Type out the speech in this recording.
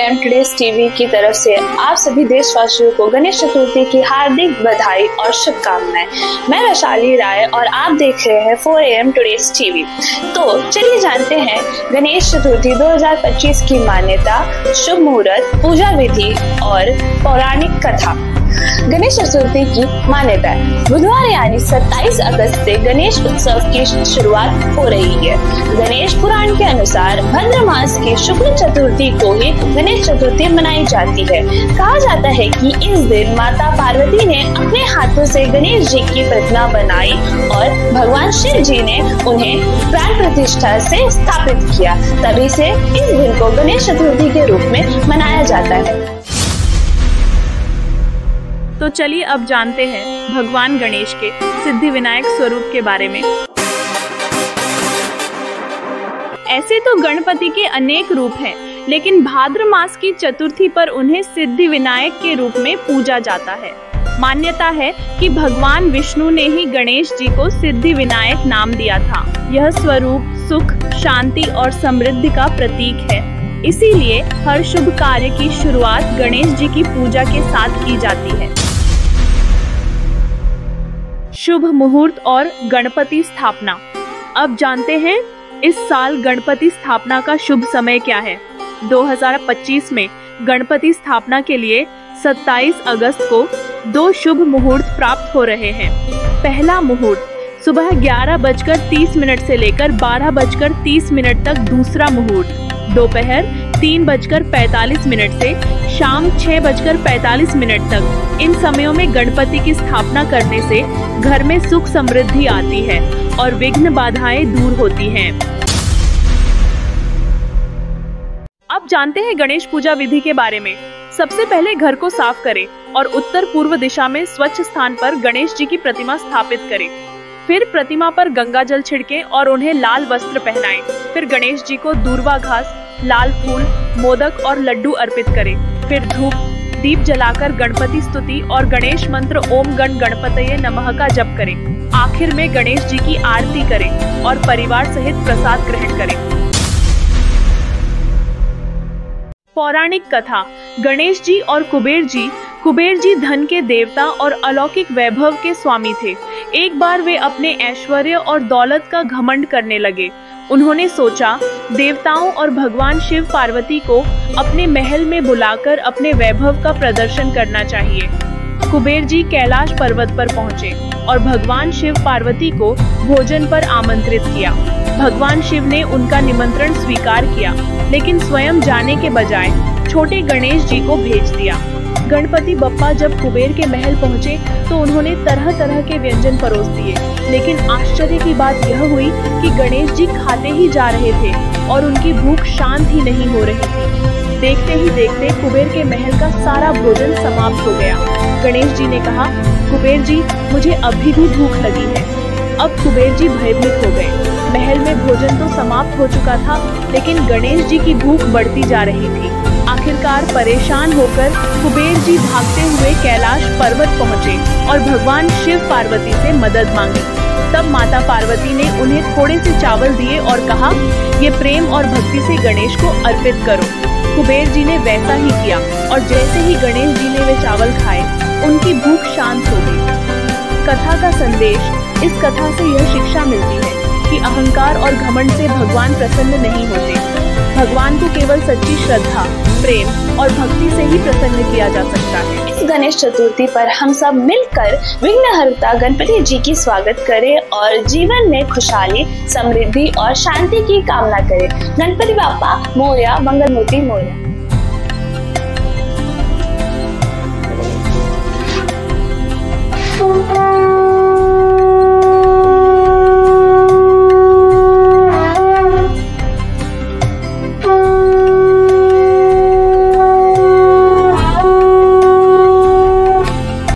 4AM today's TV की तरफ से आप सभी देशवासियों को गणेश चतुर्थी की हार्दिक बधाई और शुभकामनाएं। मैं वैशाली राय और आप देख रहे हैं 4AM टुडेज टीवी। तो चलिए जानते हैं गणेश चतुर्थी 2025 की मान्यता, शुभ मुहूर्त, पूजा विधि और पौराणिक कथा। गणेश चतुर्थी की मान्यता है, बुधवार यानी 27 अगस्त से गणेश उत्सव की शुरुआत हो रही है। गणेश पुराण के अनुसार भाद्र मास की शुक्ल चतुर्थी को ही गणेश चतुर्थी मनाई जाती है। कहा जाता है कि इस दिन माता पार्वती ने अपने हाथों से गणेश जी की प्रतिमा बनाई और भगवान शिव जी ने उन्हें प्राण प्रतिष्ठा से स्थापित किया। तभी से इस दिन को गणेश चतुर्थी के रूप में मनाया जाता है। तो चलिए अब जानते हैं भगवान गणेश के सिद्धि विनायक स्वरूप के बारे में। ऐसे तो गणपति के अनेक रूप हैं, लेकिन भाद्र मास की चतुर्थी पर उन्हें सिद्धि विनायक के रूप में पूजा जाता है। मान्यता है कि भगवान विष्णु ने ही गणेश जी को सिद्धि विनायक नाम दिया था। यह स्वरूप सुख, शांति और समृद्धि का प्रतीक है। इसीलिए हर शुभ कार्य की शुरुआत गणेश जी की पूजा के साथ की जाती है। शुभ मुहूर्त और गणपति स्थापना। अब जानते हैं इस साल गणपति स्थापना का शुभ समय क्या है। 2025 में गणपति स्थापना के लिए 27 अगस्त को 2 शुभ मुहूर्त प्राप्त हो रहे हैं। पहला मुहूर्त सुबह 11:30 से लेकर 12:30 तक दूसरा मुहूर्त, दोपहर 3:45 से शाम 6:45 तक। इन समयों में गणपति की स्थापना करने से घर में सुख समृद्धि आती है और विघ्न बाधाएं दूर होती हैं। अब जानते हैं गणेश पूजा विधि के बारे में। सबसे पहले घर को साफ करें और उत्तर पूर्व दिशा में स्वच्छ स्थान पर गणेश जी की प्रतिमा स्थापित करें। फिर प्रतिमा पर गंगा जल छिड़के और उन्हें लाल वस्त्र पहनाएं। फिर गणेश जी को दूर्वा घास, लाल फूल, मोदक और लड्डू अर्पित करें। फिर धूप दीप जलाकर गणपति स्तुति और गणेश मंत्र ओम गण गणपतये नमः का जप करें। आखिर में गणेश जी की आरती करें और परिवार सहित प्रसाद ग्रहण करें। पौराणिक कथा। गणेश जी और कुबेर जी धन के देवता और अलौकिक वैभव के स्वामी थे। एक बार वे अपने ऐश्वर्य और दौलत का घमंड करने लगे। उन्होंने सोचा देवताओं और भगवान शिव पार्वती को अपने महल में बुलाकर अपने वैभव का प्रदर्शन करना चाहिए। कुबेर जी कैलाश पर्वत पर पहुंचे और भगवान शिव पार्वती को भोजन पर आमंत्रित किया। भगवान शिव ने उनका निमंत्रण स्वीकार किया, लेकिन स्वयं जाने के बजाय छोटे गणेश जी को भेज दिया। गणपति बप्पा जब कुबेर के महल पहुंचे तो उन्होंने तरह तरह के व्यंजन परोस दिए, लेकिन आश्चर्य की बात यह हुई कि गणेश जी खाते ही जा रहे थे और उनकी भूख शांत ही नहीं हो रही थी। देखते ही देखते कुबेर के महल का सारा भोजन समाप्त हो गया। गणेश जी ने कहा, कुबेर जी, मुझे अभी भी भूख लगी है। अब कुबेर जी भयभीत हो गए। महल में भोजन तो समाप्त हो चुका था, लेकिन गणेश जी की भूख बढ़ती जा रही थी। आखिरकार परेशान होकर कुबेर जी भागते हुए कैलाश पर्वत पहुँचे और भगवान शिव पार्वती से मदद मांगी। तब माता पार्वती ने उन्हें थोड़े से चावल दिए और कहा, ये प्रेम और भक्ति से गणेश को अर्पित करो। कुबेर जी ने वैसा ही किया और जैसे ही गणेश जी ने वे चावल खाए, उनकी भूख शांत हो गई। कथा का संदेश। इस कथा से यह शिक्षा मिलती है कि अहंकार और घमंड से भगवान प्रसन्न नहीं होते। भगवान को केवल सच्ची श्रद्धा, प्रेम और भक्ति से ही प्रसन्न किया जा सकता है। इस गणेश चतुर्थी पर हम सब मिलकर विघ्नहर्ता गणपति जी की स्वागत करें और जीवन में खुशहाली, समृद्धि और शांति की कामना करें। गणपति बाप्पा मोरया, मंगलमूर्ति मोरया।